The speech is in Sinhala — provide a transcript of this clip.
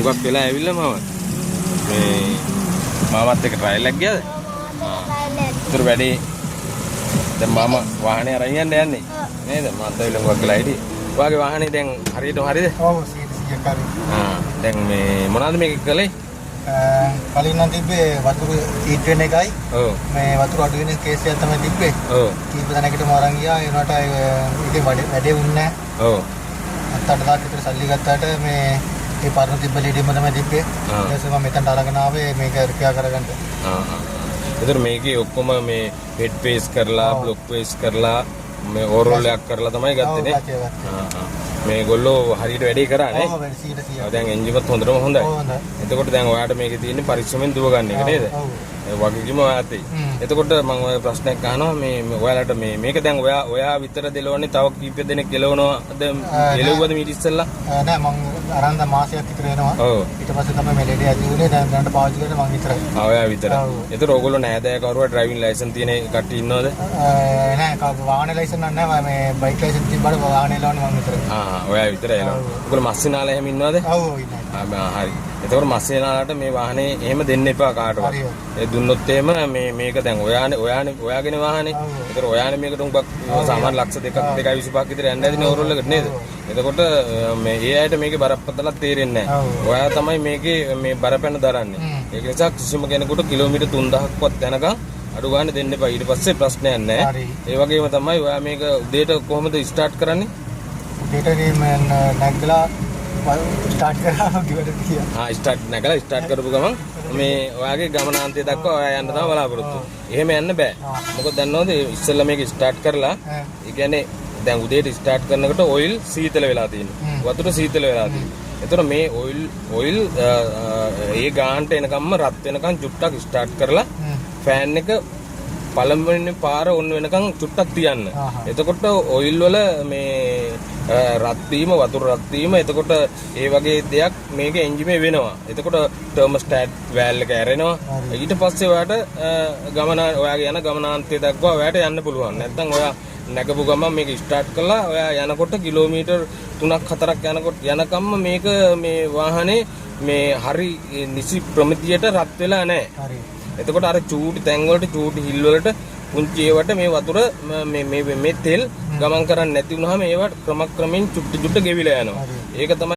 හුඟක් වෙලා ඇවිල්ලා මම මේ මාමත් එක්ක ට්‍රයිල් එකක් ගියාද? ඉතුරු වැඩි දැන් මම වාහනේ අරන් යන්නේ නේද? මත් ඇවිල්ලා හුඟක් වෙලා හිටියේ. ඔයාගේ වාහනේ දැන් හරියටම හරියද? ඔව් 100ක් හරි. දැන් මේ මොනවද මේක කළේ? කලින් නම් තිබ්බේ වතුර හීට් වෙන එකයි. ඔව්. මේ වතුර අඩු වෙන කේස් එකක් තමයි තිබ්බේ. ඔව්. කීප දෙනෙක්ටම අරන් ගියා. ඒනට ඒකේ වැඩේ වුණේ නැහැ. ඔව්. 7-8 විතර සල්ලි ගත්තාට මේ ඒ පරණ තිබ්බ ලීඩියම තමයි තිබ්බේ. ඊට පස්සේ මම මෙතනට අරගෙන ආවේ මේක රිපෙයාර් කරගන්න. ඒතර මේකේ ඔක්කොම මේ හෙඩ් පේස් කරලා බ්ලොක් පේස් කරලා මේ ඕවර්ෝල් එකක් කරලා තමයි ගත්තේ නේ. මේගොල්ලෝ හරියට වැඩේ කරා නේ. ඔව් වැඩි 100%. දැන් එන්ජින් එකත් හොඳටම හොඳයි. හොඳයි. එතකොට දැන් ඔයාලට මේකේ තියෙන්නේ පරිස්සමෙන් දුව ගන්න එක නේද? ඔව්. ඒ වගේකම ඔයාත් එයි. එතකොට මම ඔය ප්‍රශ්නයක් අහනවා මේ ඔයාලට මේක දැන් ඔයා විතර දෙලවන්නේ තව කීප දෙනෙක් එලවනවද? එලවුවද මීට ඉස්සෙල්ලා? නෑ මං අරන් දැන් මාසයක් විතර වෙනවා. ඔව්. ඊට පස්සේ තමයි මේ ලෙඩේ ඇති වුණේ. දැන් ගන්න පාවිච්චි කරන්නේ මං විතරයි. ඔයා විතරයි. එතකොට ඕගොල්ලෝ නෑදෑ කවුරුවා ඩ්‍රයිවිං ලයිසන්ස් තියෙන කට්ටිය ඉන්නවද? නෑ වාහන ලයිසන් නෑ මේ බයික් ලයිසන් තිබ්බට වාහන එලවන්නේ මං විතරයි. ඔයා විතරයි එලවන්නේ. ඔයගොල්ලෝ මස්සිනාලා එහෙම ඉන්නවද? ඔව් ඉන්නවා. හරි. එතකොට මස්සිනාලාට මේ වාහනේ එහෙම දෙන්න එපා කාටවත්. ඒ දුන්නොත් එහෙම මේක දැන් ඔයාගෙන වාහනේ. ඒතර ඔයානේ මේකට උඹක් සාමාන්‍ය ලක්ෂ 2.25ක් විතර යන්න ඇතිනේ ඕවර්ෝල් එකට නේද? එතකොට මේ ඒ අයට මේකේ බරපතලක් තේරෙන්නේ නැහැ. ඔයා තමයි මේකේ මේ බරපැන දරන්නේ. ඒක නිසා කිසිම කෙනෙකුට කිලෝමීටර් 3000ක්වත් යනකම් අඩු ගන්න දෙන්න එපා. ඊට පස්සේ ප්‍රශ්නයක් නැහැ. ඒ වගේම තමයි ඔයා මේක උදේට කොහොමද ස්ටාර්ට් කරන්නේ? උදේට නැගලා ස්ටාර්ට් කරා ගිවද කියලා. ස්ටාර්ට් කරපු ගමන් මේ ඔයාගේ ගමනාන්තය දක්වා ඔයා යන්න තමයි බලාපොරොත්තු. එහෙම යන්න බෑ. මොකද දන්නවද ඉස්සෙල්ලා මේක ස්ටාර්ට් කරලා ඒ කියන්නේ දැන් උදේට ස්ටාර්ට් කරනකොට ඔයිල් සීතල වෙලා තියෙනවා. වතුර සීතල වෙලා තියෙනවා. එතකොට මේ ඔයිල් ඒ ගානට එනකම්ම රත් වෙනකම් චුට්ටක් ස්ටාර්ට් කරලා ෆෑන් එක පළවෙනි පාර ඔන්න වෙනකම් චුට්ටක් තියන්න. එතකොට ඔයිල් වල මේ රත් වීම වතුර රත් වීම එතකොට ඒ වගේ දෙයක් මේක එන්ජිමේ වෙනවා. එතකොට තර්මෝස්ටැට් වෑල් එක ඇරෙනවා. ඊට පස්සේ ඔයාට ඔයාගේ යන ගමනාන්තය දක්වා ඔයාට යන්න පුළුවන්. නැත්නම් ඔයා නැගපු ගමන් මේක ස්ටාර්ට් කළා ඔයා යනකොට කිලෝමීටර් 3-4ක් යනකම්ම මේක මේ වාහනේ මේ හරි නිසි ප්‍රමිතියට රත් වෙලා නැහැ. හරි. එතකොට අර චූටි තැන් වලට චූටි හිල් වලට පුංචි ඒවට මේ වතුර මේ තෙල් ගමන් කරන්නේ නැති වුනහම ඒවට ක්‍රමක්‍රමයෙන් චුට්ටි චුට්ට ගෙවිලා යනවා. ඒක තමයි